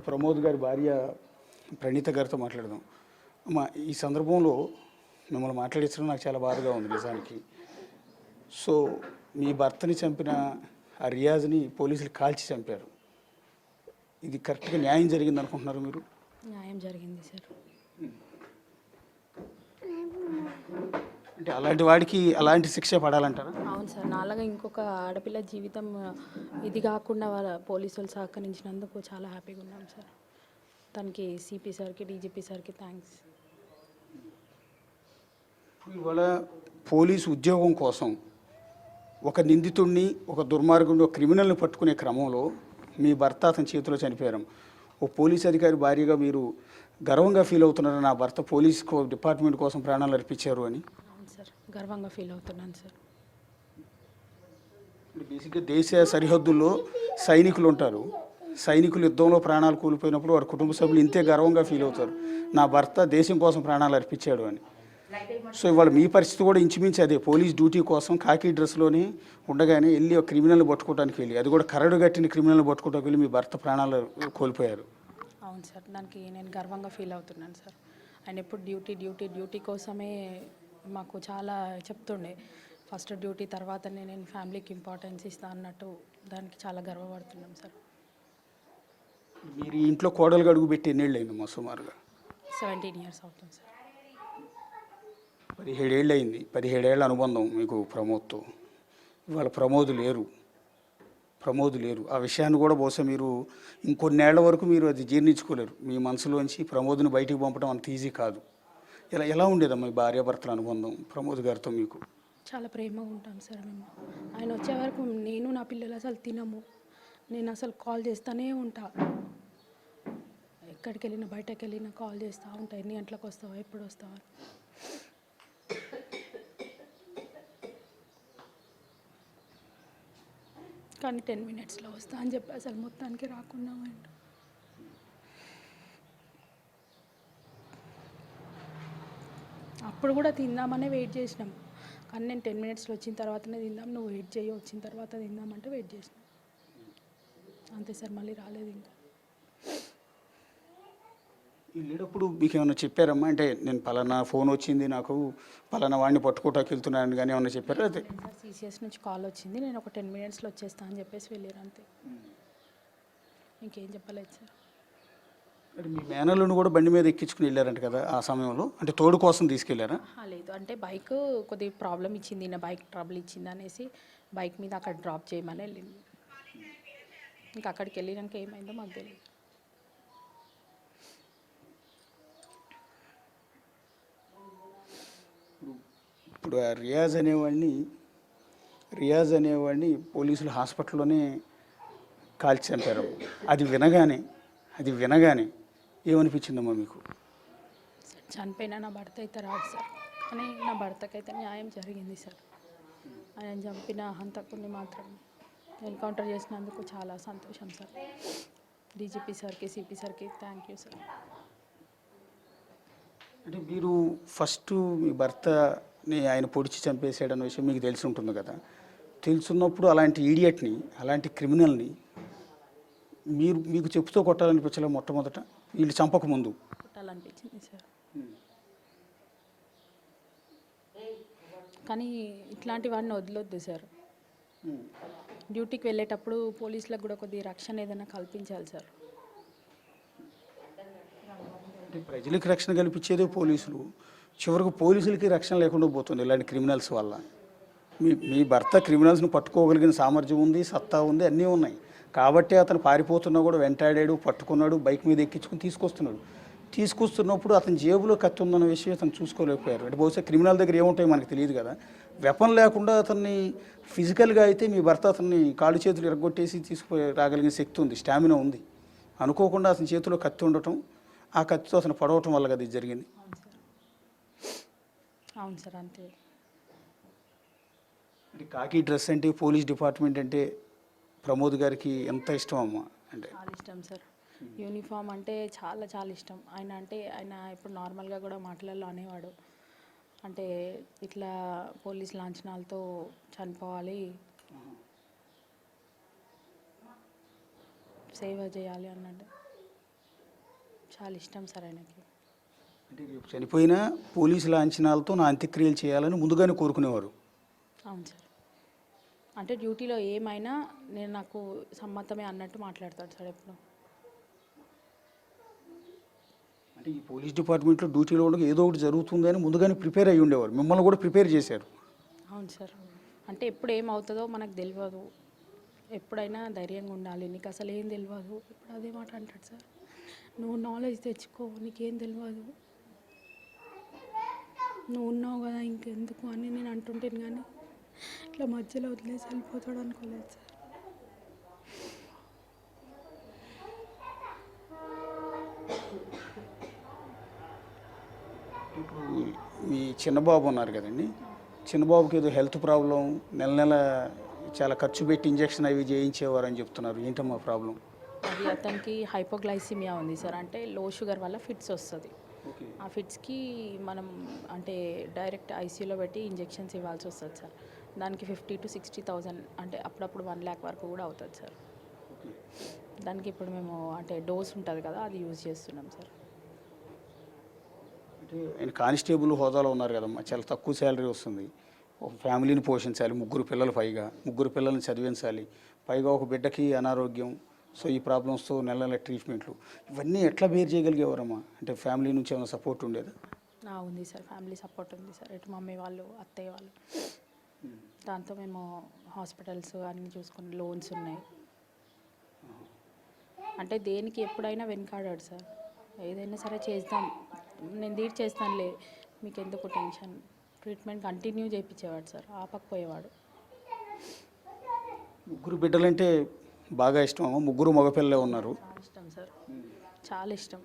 ప్రమోద్ గారి భార్య ప్రణీత గారితో మాట్లాడదాం. అమ్మ, ఈ సందర్భంలో మిమ్మల్ని మాట్లాడించడం నాకు చాలా బాధగా ఉంది నిజానికి. సో మీ భర్తని చంపిన ఆ రియాజ్ని పోలీసులు కాల్చి చంపారు. ఇది కరెక్ట్గా న్యాయం జరిగింది అనుకుంటున్నారు మీరు? న్యాయం జరిగింది సార్. అంటే అలాంటి వాడికి అలాంటి శిక్ష పడాలంటారా? అవును సార్, నాలాగా ఇంకొక ఆడపిల్ల జీవితం ఇది కాకుండా వాళ్ళ పోలీసులు సహకరించినందుకు చాలా హ్యాపీగా ఉన్నాం సార్. తనకి సిపి సార్కి, డీజీపీ సార్కి థ్యాంక్స్. ఇవాళ పోలీసు ఉద్యోగం కోసం ఒక నిందితుడిని, ఒక దుర్మార్గుడిని, ఒక క్రిమినల్ని పట్టుకునే క్రమంలో మీ భర్త అతని చేతిలో చనిపోయారు. ఓ పోలీస్ అధికారి భార్యగా మీరు గర్వంగా ఫీల్ అవుతున్నారు, నా భర్త పోలీస్ డిపార్ట్మెంట్ కోసం ప్రాణాలు అర్పించారు అని? అవును సార్, గర్వంగా ఫీల్ అవుతున్నాను సార్. బేసిక్గా దేశ సరిహద్దుల్లో సైనికులు ఉంటారు. సైనికులు యుద్ధంలో ప్రాణాలు కోల్పోయినప్పుడు వారి కుటుంబ సభ్యులు ఇంతే గర్వంగా ఫీల్ అవుతారు, నా భర్త దేశం కోసం ప్రాణాలు అర్పించాడు అని. సో ఇవాళ మీ పరిస్థితి కూడా ఇంచుమించి అదే. పోలీస్ డ్యూటీ కోసం కాకి డ్రెస్లోనే ఉండగానే వెళ్ళి ఒక క్రిమినల్ని పట్టుకోవడానికి వెళ్ళి, అది కూడా కరడు కట్టిన క్రిమినల్ని పట్టుకోవడానికి వెళ్ళి మీ భర్త ప్రాణాలు కోల్పోయారు. అవును సార్, దానికి నేను గర్వంగా ఫీల్ అవుతున్నాను సార్. ఆయన ఎప్పుడు డ్యూటీ కోసమే మాకు చాలా చెప్తుండే. ఫస్ట్ డ్యూటీ తర్వాతనే నేను ఫ్యామిలీకి ఇంపార్టెన్స్ ఇస్తాను అన్నట్టు దానికి చాలా గర్వపడుతున్నాం సార్. మీరు ఇంట్లో కోడలుగా అడుగు పెట్టి ఎన్నేళ్ళు అయిందమ్మా? సుమారుగా 17 years అవుతుంది సార్. 17 ఏళ్ళు అయింది. 17 ఏళ్ళ అనుబంధం మీకు ప్రమోద్తో. ఇవాళ ప్రమోద్ లేరు. ఆ విషయాన్ని కూడా బహుశా మీరు ఇంకొన్నేళ్ల వరకు మీరు అది జీర్ణించుకోలేరు. మీ మనసులోంచి ప్రమోద్ని బయటికి పంపడం అంత ఈజీ కాదు. ఎలా ఉండేదమ్మా మీ భార్యాభర్తల అనుబంధం ప్రమోద్ గారితో మీకు? చాలా ప్రేమగా ఉంటాం సార్ మేము. ఆయన వచ్చే వరకు నేను నా పిల్లలు అసలు తినము. నేను అసలు కాల్ చేస్తూనే ఉంటా. ఎక్కడికి వెళ్ళినా బయటకు వెళ్ళినా కాల్ చేస్తూ ఉంటా, ఎన్ని గంటలకు వస్తావా, ఎప్పుడు వస్తావా. కానీ 10 minutesలో వస్తా అని చెప్పి అసలు మొత్తానికి రాకుండా పోయిండు. అప్పుడు కూడా తిందామనే వెయిట్ చేసినాం, కానీ నేను 10 minutesలో వచ్చిన తర్వాతనే తిందాం, నువ్వు వెయిట్ చేయి, వచ్చిన తర్వాత తిందామంటే వెయిట్ చేసినాం. అంతే సార్, మళ్ళీ రాలేదు ఇంకా. వెళ్ళేటప్పుడు మీకు ఏమైనా చెప్పారమ్మా? అంటే నేను పలానా ఫోన్ వచ్చింది, నాకు పలానా వాడిని పట్టుకోవటానికి వెళ్తున్నాను కానీ ఏమన్నా చెప్పారా? అయితే సార్ సిసిఎస్ నుంచి కాల్ వచ్చింది, నేను ఒక 10 minutesలో వచ్చేస్తా అని చెప్పేసి వెళ్ళారు అంతే, ఇంకేం చెప్పలేదు సార్. మరి మీ మేనల్ని కూడా బండి మీద ఎక్కించుకుని వెళ్ళారంట కదా ఆ సమయంలో? అంటే తోడు కోసం తీసుకెళ్లారా? లేదు, అంటే బైక్ కొద్దిగా ప్రాబ్లం ఇచ్చింది, నా బైక్ ట్రబుల్ ఇచ్చింది అనేసి బైక్ మీద అక్కడ డ్రాప్ చేయమని వెళ్ళింది. ఇంకా అక్కడికి వెళ్ళినాక ఏమైందో మాకు తెలియదు. ఇప్పుడు ఆ రియాజ్ అనేవాడిని పోలీసులు హాస్పిటల్లోనే కాల్చి చంపారు. అది వినగానే ఏమనిపించిందమ్మా మీకు? చనిపోయినా నా భర్త అయితే రాడు సార్, కానీ నా భర్తకైతే న్యాయం జరిగింది సార్. ఆయన చంపిన హంతకుడిని మాత్రం ఎన్కౌంటర్ చేసినందుకు చాలా సంతోషం సార్. డీజీపీ సార్కి, సిపి సార్కి థ్యాంక్ యూ సార్. అంటే మీరు ఫస్ట్ మీ భర్తని ఆయన పొడిచి చంపేసాడన్న విషయం మీకు తెలిసి ఉంటుంది కదా. తెలుసున్నప్పుడు అలాంటి ఈడియట్ని, అలాంటి క్రిమినల్ని మీకు చెప్పుతో కొట్టాలనిపించలే మొట్టమొదట వీళ్ళు చంపకముందు? కొట్టాలనిపించింది సార్, కానీ ఇట్లాంటివన్నీ వదిలొద్దు సార్. డ్యూటీకి వెళ్ళేటప్పుడు పోలీసులకు కూడా కొద్దిగా రక్షణ ఏదైనా కల్పించాలి సార్. అంటే ప్రజలకు రక్షణ కల్పించేదే పోలీసులు, చివరికి పోలీసులకి రక్షణ లేకుండా పోతుంది ఇలాంటి క్రిమినల్స్ వల్ల. మీ భర్త క్రిమినల్స్ని పట్టుకోగలిగిన సామర్థ్యం ఉంది, సత్తా ఉంది, అన్నీ ఉన్నాయి. కాబట్టి అతను పారిపోతున్నా కూడా వెంటాడాడు, పట్టుకున్నాడు, బైక్ మీద ఎక్కించుకుని తీసుకొస్తున్నప్పుడు అతని జేబులో కత్తి ఉందన్న విషయం అతను చూసుకోలేకపోయారు. అంటే బహుశా క్రిమినల్ దగ్గర ఏముంటాయో మనకు తెలియదు కదా. వెపన్ లేకుండా అతన్ని ఫిజికల్గా అయితే మీ భర్త అతన్ని కాళ్ళు చేతులు ఎరగొట్టేసి తీసుకుపోయి రాగలిగిన శక్తి ఉంది, స్టామినా ఉంది. అనుకోకుండా అతని చేతిలో కత్తి ఉండటం, ఆ కత్తితో అతను పడవటం వల్ల కదా ఇది జరిగింది. అవును సార్, అంతే. అంటే కాకి డ్రెస్ అంటే, పోలీస్ డిపార్ట్మెంట్ అంటే ప్రమోద్ గారికి ఎంత ఇష్టం అమ్మా? అంటే చాలా ఇష్టం సార్. యూనిఫామ్ అంటే చాలా చాలా ఇష్టం. ఆయన ఇప్పుడు నార్మల్గా కూడా మాటలలో అనేవాడు, అంటే ఇట్లా పోలీస్ లాంఛనాలతో చనిపోవాలి, సేవ చేయాలి అన్నట్టు. చాలా ఇష్టం సార్ ఆయనకి. అంటే రేపు చనిపోయినా పోలీసుల అంచనాలతో నా అంత్యక్రియలు చేయాలని ముందుగానే కోరుకునేవారు. అవును సార్. అంటే డ్యూటీలో ఏమైనా నేను నాకు సమ్మతమే అన్నట్టు మాట్లాడతాడు సార్ ఎప్పుడు. అంటే ఈ పోలీస్ డిపార్ట్మెంట్లో డ్యూటీలో ఉండగా ఏదో ఒకటి జరుగుతుందని ముందుగానే ప్రిపేర్ అయ్యి ఉండేవారు. మిమ్మల్ని కూడా ప్రిపేర్ చేశారు. అవును సార్. అంటే ఎప్పుడు ఏమవుతుందో మనకు తెలియదు, ఎప్పుడైనా ధైర్యంగా ఉండాలి, నీకు అసలు ఏం తెలియదు, ఇప్పుడు అదే మాట అంటాడు సార్. నువ్వు నాలెడ్జ్ తెచ్చుకో, నీకేం తెలియదు, నువ్వు ఉన్నావు కదా ఇంకెందుకు అని నేను అంటుంటాను, కానీ ఇట్లా మధ్యలో వదిలేసి వెళ్ళిపోతాడు అనుకోలేదు సార్. ఇప్పుడు మీ చిన్నబాబు ఉన్నారు కదండి, చిన్నబాబుకి ఏదో హెల్త్ ప్రాబ్లం, నెల నెల చాలా ఖర్చు పెట్టి ఇంజక్షన్ అవి చేయించేవారు అని చెప్తున్నారు. ఏంటమ్మా ప్రాబ్లం? అది అతనికి హైపోగ్లైసిమియా ఉంది సార్. అంటే లో షుగర్ వల్ల ఫిట్స్ వస్తుంది. ఓకే. ఆ ఫిట్స్కి మనం అంటే డైరెక్ట్ ఐసీయూలో పెట్టి ఇంజెక్షన్స్ ఇవ్వాల్సి వస్తుంది సార్. దానికి 50,000 to 60,000 అంటే అప్పుడప్పుడు 1,00,000 వరకు కూడా అవుతుంది సార్. ఓకే. దానికి ఇప్పుడు మేము అంటే డోస్ ఉంటుంది కదా, అది యూజ్ చేస్తున్నాం సార్. అంటే ఆయన కానిస్టేబుల్ హోదాలో ఉన్నారు కదమ్మా, చాలా తక్కువ శాలరీ వస్తుంది. ఒక ఫ్యామిలీని పోషించాలి, 3 పిల్లలు, పైగా 3 పిల్లల్ని చదివించాలి, పైగా ఒక బిడ్డకి అనారోగ్యం. సో ఈ ప్రాబ్లమ్స్తో నెల నెల ట్రీట్మెంట్లు, ఇవన్నీ ఎట్లా బేర్ చేయగలిగేవారమ్మా? అంటే ఫ్యామిలీ నుంచి ఏమైనా సపోర్ట్ ఉండేదా? ఉంది సార్, ఫ్యామిలీ సపోర్ట్ ఉంది సార్. ఇటు మమ్మీ వాళ్ళు, అత్తయ్య వాళ్ళు, దాంతో మేము హాస్పిటల్స్ అన్నీ చూసుకుని లోన్స్ ఉన్నాయి. అంటే దేనికి ఎప్పుడైనా వెనకాడాడు సార్. ఏదైనా సరే చేద్దాం, నేను చేస్తానులే, మీకు ఎందుకు టెన్షన్, ట్రీట్మెంట్ కంటిన్యూ చేయించేవాడు సార్, ఆపకపోయేవాడు. 3 బిడ్డలంటే బాగా ఇష్టమమ్మా? 3 మగపిల్లలే ఉన్నారు. చాలా ఇష్టం సార్, చాలా ఇష్టం.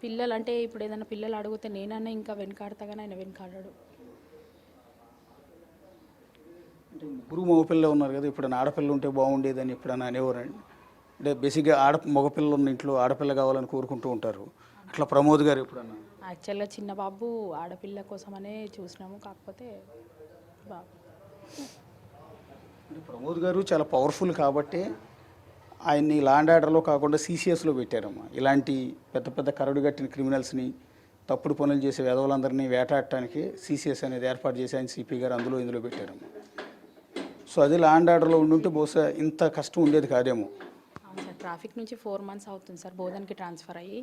పిల్లలు అంటే ఇప్పుడు ఏదైనా పిల్లలు అడిగితే నేనన్నా ఇంకా వెనకాడతా, కానీ ఆయన వెనకాడాడు. అంటే 3 మగపిల్లలే ఉన్నారు కదా, ఇప్పుడు ఆడపిల్ల ఉంటే బాగుండేదని ఎప్పుడన్నా అనేవారండి? అంటే బేసిక్గా మగపిల్లలు ఉన్న ఇంట్లో ఆడపిల్ల కావాలని కోరుకుంటూ ఉంటారు. అట్లా ప్రమోద్ గారు ఎప్పుడన్నా? యాక్చువల్గా చిన్న బాబు ఆడపిల్ల కోసమనే చూసినాము, కాకపోతే బాబు. అంటే ప్రమోద్ గారు చాలా పవర్ఫుల్ కాబట్టి ఆయన్ని లా అండ్ ఆర్డర్లో కాకుండా సీసీఎస్లో పెట్టారమ్మా. ఇలాంటి పెద్ద పెద్ద కరడు కట్టిన క్రిమినల్స్ని, తప్పుడు పనులు చేసే వెధవలందరినీ వేటాడటానికి సీసీఎస్ అనేది ఏర్పాటు చేసి ఆయన సిపి గారు ఇందులో పెట్టారమ్మా. సో అది లా అండ్ ఆర్డర్లో ఉండుంటే బహుశా ఇంత కష్టం ఉండేది కాదేమో. అవును సార్. ట్రాఫిక్ నుంచి 4 months అవుతుంది సార్ బోధన్కి ట్రాన్స్ఫర్ అయ్యి.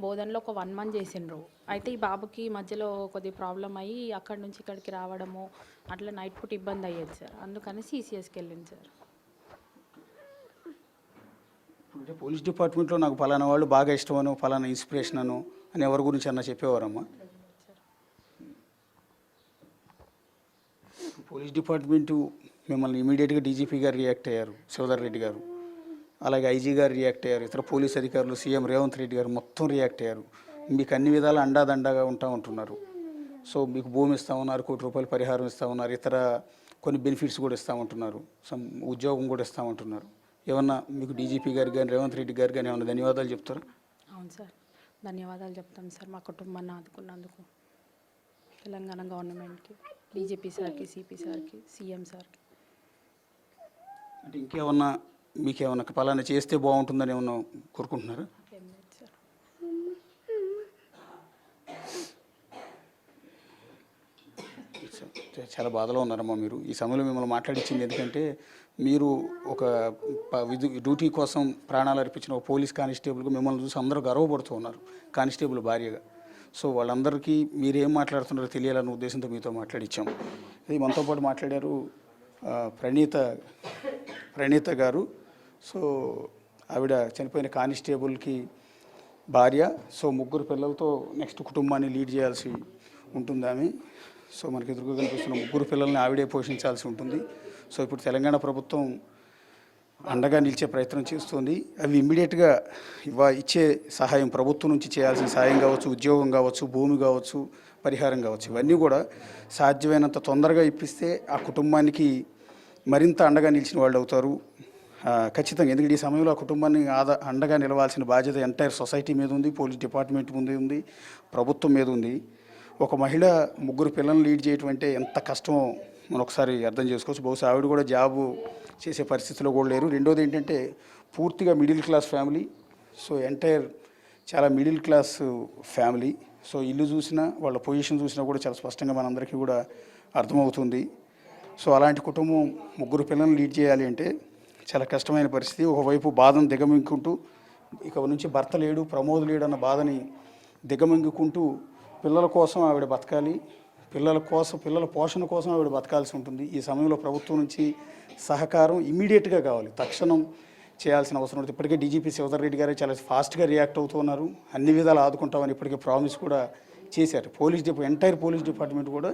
బోధన్లో ఒక 1 month చేసిండ్రు. అయితే ఈ బాబుకి మధ్యలో కొద్ది ప్రాబ్లం అయ్యి అక్కడి నుంచి ఇక్కడికి రావడము అట్లా నైట్ పూట ఇబ్బంది అయ్యేది సార్, అందుకని సీసీఎస్కి వెళ్ళింది సార్. అంటే పోలీస్ డిపార్ట్మెంట్లో నాకు ఫలానా వాళ్ళు బాగా ఇష్టమను, ఫలానా ఇన్స్పిరేషన్ అను అని ఎవరి గురించి అన్న చెప్పేవారమ్మా? పోలీస్ డిపార్ట్మెంటు మిమ్మల్ని ఇమీడియట్గా డీజీపీ గారు రియాక్ట్ అయ్యారు, శివధర్ రెడ్డి గారు, అలాగే ఐజీ గారు రియాక్ట్ అయ్యారు, ఇతర పోలీస్ అధికారులు, సీఎం రేవంత్ రెడ్డి గారు మొత్తం రియాక్ట్ అయ్యారు. మీకు అన్ని విధాలు అండాదండగా ఉంటున్నారు. సో మీకు భూమి ఇస్తామన్నారు, ₹1 కోటి పరిహారం ఇస్తామన్నారు, ఇతర కొన్ని బెనిఫిట్స్ కూడా ఇస్తామంటున్నారు, ఉద్యోగం కూడా ఇస్తామంటున్నారు. ఏమన్నా మీకు డీజీపీ గారు కానీ రేవంత్ రెడ్డి గారు కానీ ఏమన్నా ధన్యవాదాలు చెప్తారా? అవును సార్, ధన్యవాదాలు చెప్తాం సార్ మా కుటుంబాన్ని ఆదుకున్నందుకు. తెలంగాణ గవర్నమెంట్కి, డీజీపీ సార్కి, సిపి సార్కి, సీఎం సార్కి. అంటే ఇంకేమన్నా మీకేమన్నా పలానా చేస్తే బాగుంటుందని ఏమన్నా కోరుకుంటున్నారా? ఏం లేదు సార్. చాలా బాధలో ఉన్నారమ్మా మీరు. ఈ సమయంలో మిమ్మల్ని మాట్లాడించింది ఎందుకంటే మీరు ఒక డ్యూటీ కోసం ప్రాణాలు అర్పించిన ఒక పోలీస్ కానిస్టేబుల్గా మిమ్మల్ని చూసి అందరూ గర్వపడుతూ ఉన్నారు, కానిస్టేబుల్ భార్యగా. సో వాళ్ళందరికీ మీరు ఏం మాట్లాడుతున్నారో తెలియాలన్న ఉద్దేశంతో మీతో మాట్లాడించాం. ఇది మనతో పాటు మాట్లాడారు ప్రణీత గారు. సో ఆవిడ చనిపోయిన కానిస్టేబుల్కి భార్య. సో 3 పిల్లలతో నెక్స్ట్ కుటుంబాన్ని లీడ్ చేయాల్సి ఉంటుంది ఆమె. సో మనకి ఎదురుగా కనిపిస్తున్న 3 పిల్లల్ని ఆవిడే పోషించాల్సి ఉంటుంది. సో ఇప్పుడు తెలంగాణ ప్రభుత్వం అండగా నిలిచే ప్రయత్నం చేస్తుంది. అవి ఇమ్మీడియట్గా ఇచ్చే సహాయం, ప్రభుత్వం నుంచి చేయాల్సిన సహాయం కావచ్చు, ఉద్యోగం కావచ్చు, భూమి కావచ్చు, పరిహారం కావచ్చు, ఇవన్నీ కూడా సాధ్యమైనంత తొందరగా ఇప్పిస్తే ఆ కుటుంబానికి మరింత అండగా నిలిచిన వాళ్ళు అవుతారు ఖచ్చితంగా. ఎందుకంటే ఈ సమయంలో ఆ కుటుంబాన్ని అండగా నిలవాల్సిన బాధ్యత ఎంటైర్ సొసైటీ మీద ఉంది, పోలీస్ డిపార్ట్మెంట్ ముందు ఉంది, ప్రభుత్వం మీద ఉంది. ఒక మహిళ 3 పిల్లల్ని లీడ్ చేయటం అంటే ఎంత కష్టమో మనం ఒకసారి అర్థం చేసుకోవచ్చు. బహుశా ఆవిడ కూడా జాబు చేసే పరిస్థితిలో కూడా లేరు. రెండోది ఏంటంటే పూర్తిగా middle class family. So entire చాలా మిడిల్ క్లాస్ ఫ్యామిలీ. సో ఇల్లు చూసినా వాళ్ళ పొజిషన్ చూసినా కూడా చాలా స్పష్టంగా మనందరికీ కూడా అర్థమవుతుంది. సో అలాంటి కుటుంబం 3 పిల్లల్ని లీడ్ చేయాలి అంటే చాలా కష్టమైన పరిస్థితి. ఒకవైపు బాధను దిగమింగుకుంటూ ఇక నుంచి భర్త లేడు, ప్రమోద్ లేడు అన్న బాధని దిగమింగుకుంటూ పిల్లల కోసం ఆవిడ బతకాలి, పిల్లల పోషణ కోసం ఆవిడ బతకాల్సి ఉంటుంది. ఈ సమయంలో ప్రభుత్వం నుంచి సహకారం ఇమ్మీడియట్గా కావాలి, తక్షణం చేయాల్సిన అవసరం ఉంది. ఇప్పటికే డీజీపీ శివధర్ రెడ్డి గారు చాలా ఫాస్ట్గా రియాక్ట్ అవుతున్నారు, అన్ని విధాలు ఆదుకుంటామని ఇప్పటికే ప్రామిస్ కూడా చేశారు. ఎంటైర్ పోలీస్ డిపార్ట్మెంట్ కూడా